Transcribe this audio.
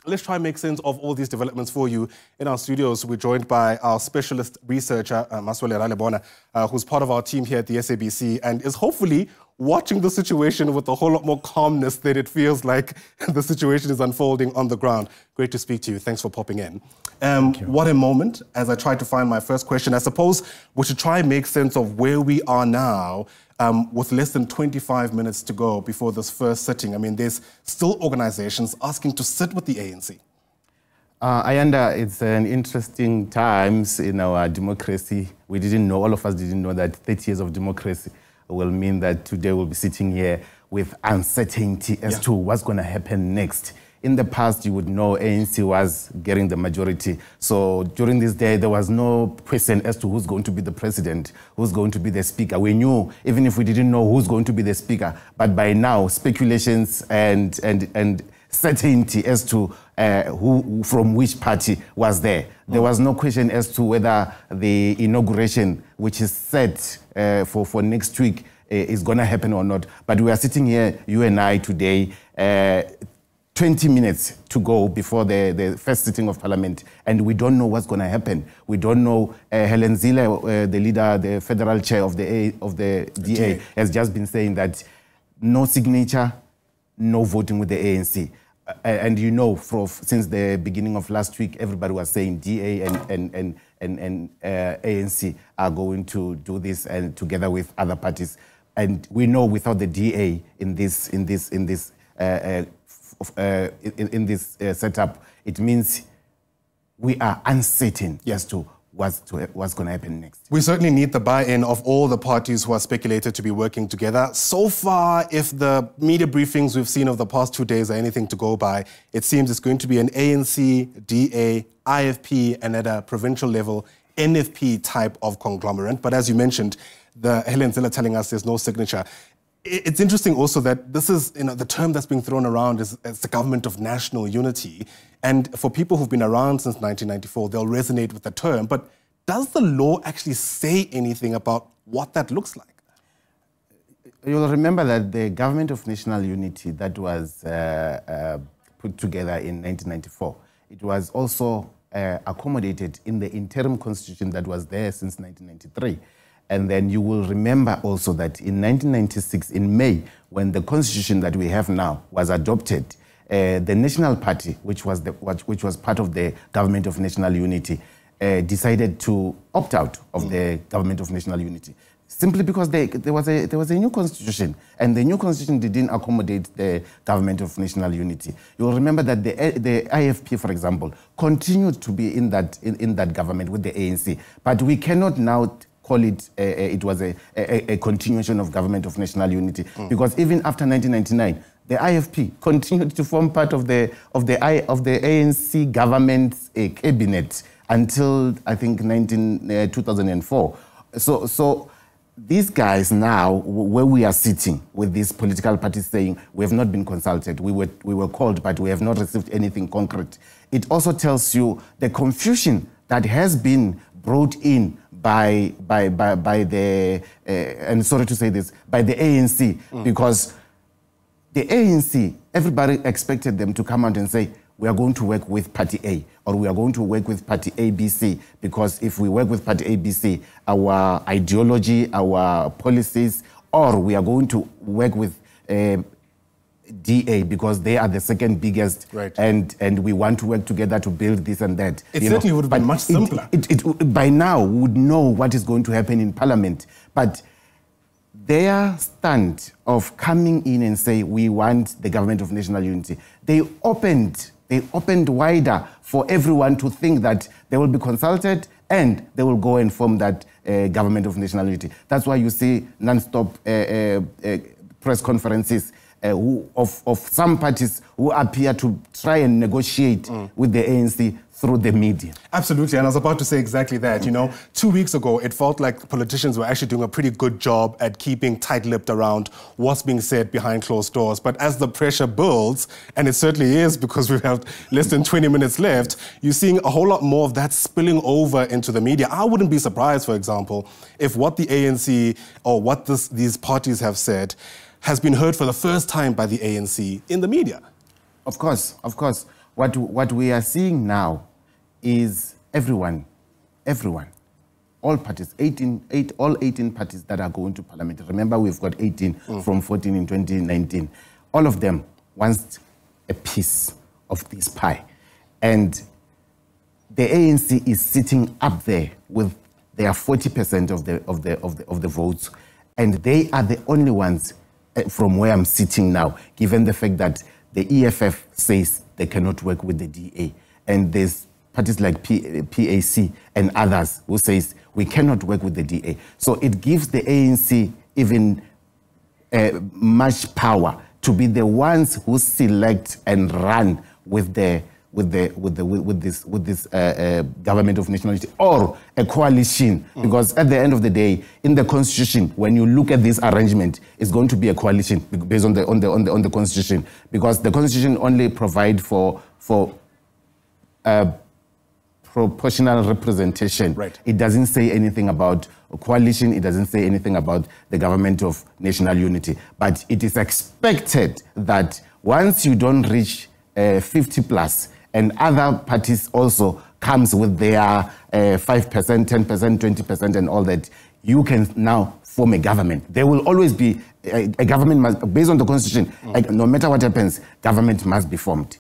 Let's try and make sense of all these developments for you. In our studios, we're joined by our specialist researcher, Maswele Ralebona, who's part of our team here at the SABC and is hopefully watching the situation with a whole lot more calmness than it feels like the situation is unfolding on the ground. Great to speak to you. Thanks for popping in. What a moment. As I try to find my first question, I suppose we should try and make sense of where we are now with less than 25 minutes to go before this first sitting. I mean, there's still organizations asking to sit with the ANC. It's an interesting times in our democracy. We didn't know, all of us didn't know that 30 years of democracy will mean that today we'll be sitting here with uncertainty as to what's going to happen next. In the past, you would know ANC was getting the majority. So during this day, there was no question as to who's going to be the president, who's going to be the speaker. We knew, even if we didn't know who's going to be the speaker, but by now, speculations and certainty as to who from which party was there. There was no question as to whether the inauguration, which is set for next week, is going to happen or not. But we are sitting here, you and I, today, 20 minutes to go before the first sitting of Parliament, and we don't know what's going to happen. We don't know. Helen Zille, the leader, the federal chair of the DA, has just been saying that no signature, no voting with the ANC. And you know, since the beginning of last week, everybody was saying DA and ANC are going to do this, and together with other parties. And we know without the DA in this setup, it means we are uncertain as to what's going to happen next. We certainly need the buy-in of all the parties who are speculated to be working together. So far, if the media briefings we've seen over the past 2 days are anything to go by, it seems it's going to be an ANC, DA, IFP, and at a provincial level, NFP type of conglomerate. But as you mentioned, the Helen Zille telling us there's no signature. It's interesting also that this is, the term that's being thrown around is the government of national unity. And for people who've been around since 1994, they'll resonate with the term. But does the law actually say anything about what that looks like? You'll remember that the government of national unity that was put together in 1994, it was also accommodated in the interim constitution that was there since 1993. And then you will remember also that in 1996, in May, when the constitution that we have now was adopted, the National Party, which was part of the government of national unity, decided to opt out of the government of national unity, simply because there was a new constitution, and the new constitution didn't accommodate the government of national unity. You'll remember that the IFP, for example, continued to be in that government with the ANC, but we cannot now call it it was a continuation of government of national unity, because even after 1999, the IFP continued to form part of the ANC government's cabinet until I think 2004. So these guys now, where we are sitting with these political parties saying we have not been consulted, we were called, but we have not received anything concrete. It also tells you the confusion that has been brought in by the, and sorry to say this, by the ANC, because the ANC, everybody expected them to come out and say, we are going to work with Party A, or we are going to work with Party ABC, because if we work with Party ABC, our ideology, our policies, or we are going to work with DA because they are the second biggest, and we want to work together to build this and that. It certainly would have been much simpler. By now, we would know what is going to happen in Parliament. But their stand of coming in and say, we want the government of national unity, they opened wider for everyone to think that they will be consulted and they will go and form that government of national unity. That's why you see non-stop press conferences of some parties who appear to try and negotiate with the ANC through the media. Absolutely, and I was about to say exactly that. 2 weeks ago, it felt like politicians were actually doing a pretty good job at keeping tight-lipped around what's being said behind closed doors. But as the pressure builds, and it certainly is because we have less than 20 minutes left, you're seeing a whole lot more of that spilling over into the media. I wouldn't be surprised, for example, if what the ANC or what these parties have said has been heard for the first time by the ANC in the media. Of course. What we are seeing now is everyone, all parties, all 18 parties that are going to parliament. Remember, we've got 18 from 14 in 2019. All of them wants a piece of this pie. And the ANC is sitting up there with their 40% of the votes. And they are the only ones from where I'm sitting now, given the fact that the EFF says they cannot work with the DA. And there's parties like PAC and others who says we cannot work with the DA. So it gives the ANC even much power to be the ones who select and run with this government of national unity or a coalition. Because at the end of the day, in the constitution, when you look at this arrangement, it's going to be a coalition based on the constitution, because the constitution only provide for proportional representation. Right. It doesn't say anything about a coalition. It doesn't say anything about the government of national unity. But it is expected that once you don't reach 50 plus, and other parties also comes with their 5%, 10%, 20% and all that, you can now form a government. There will always be a government, based on the constitution, no matter what happens, government must be formed.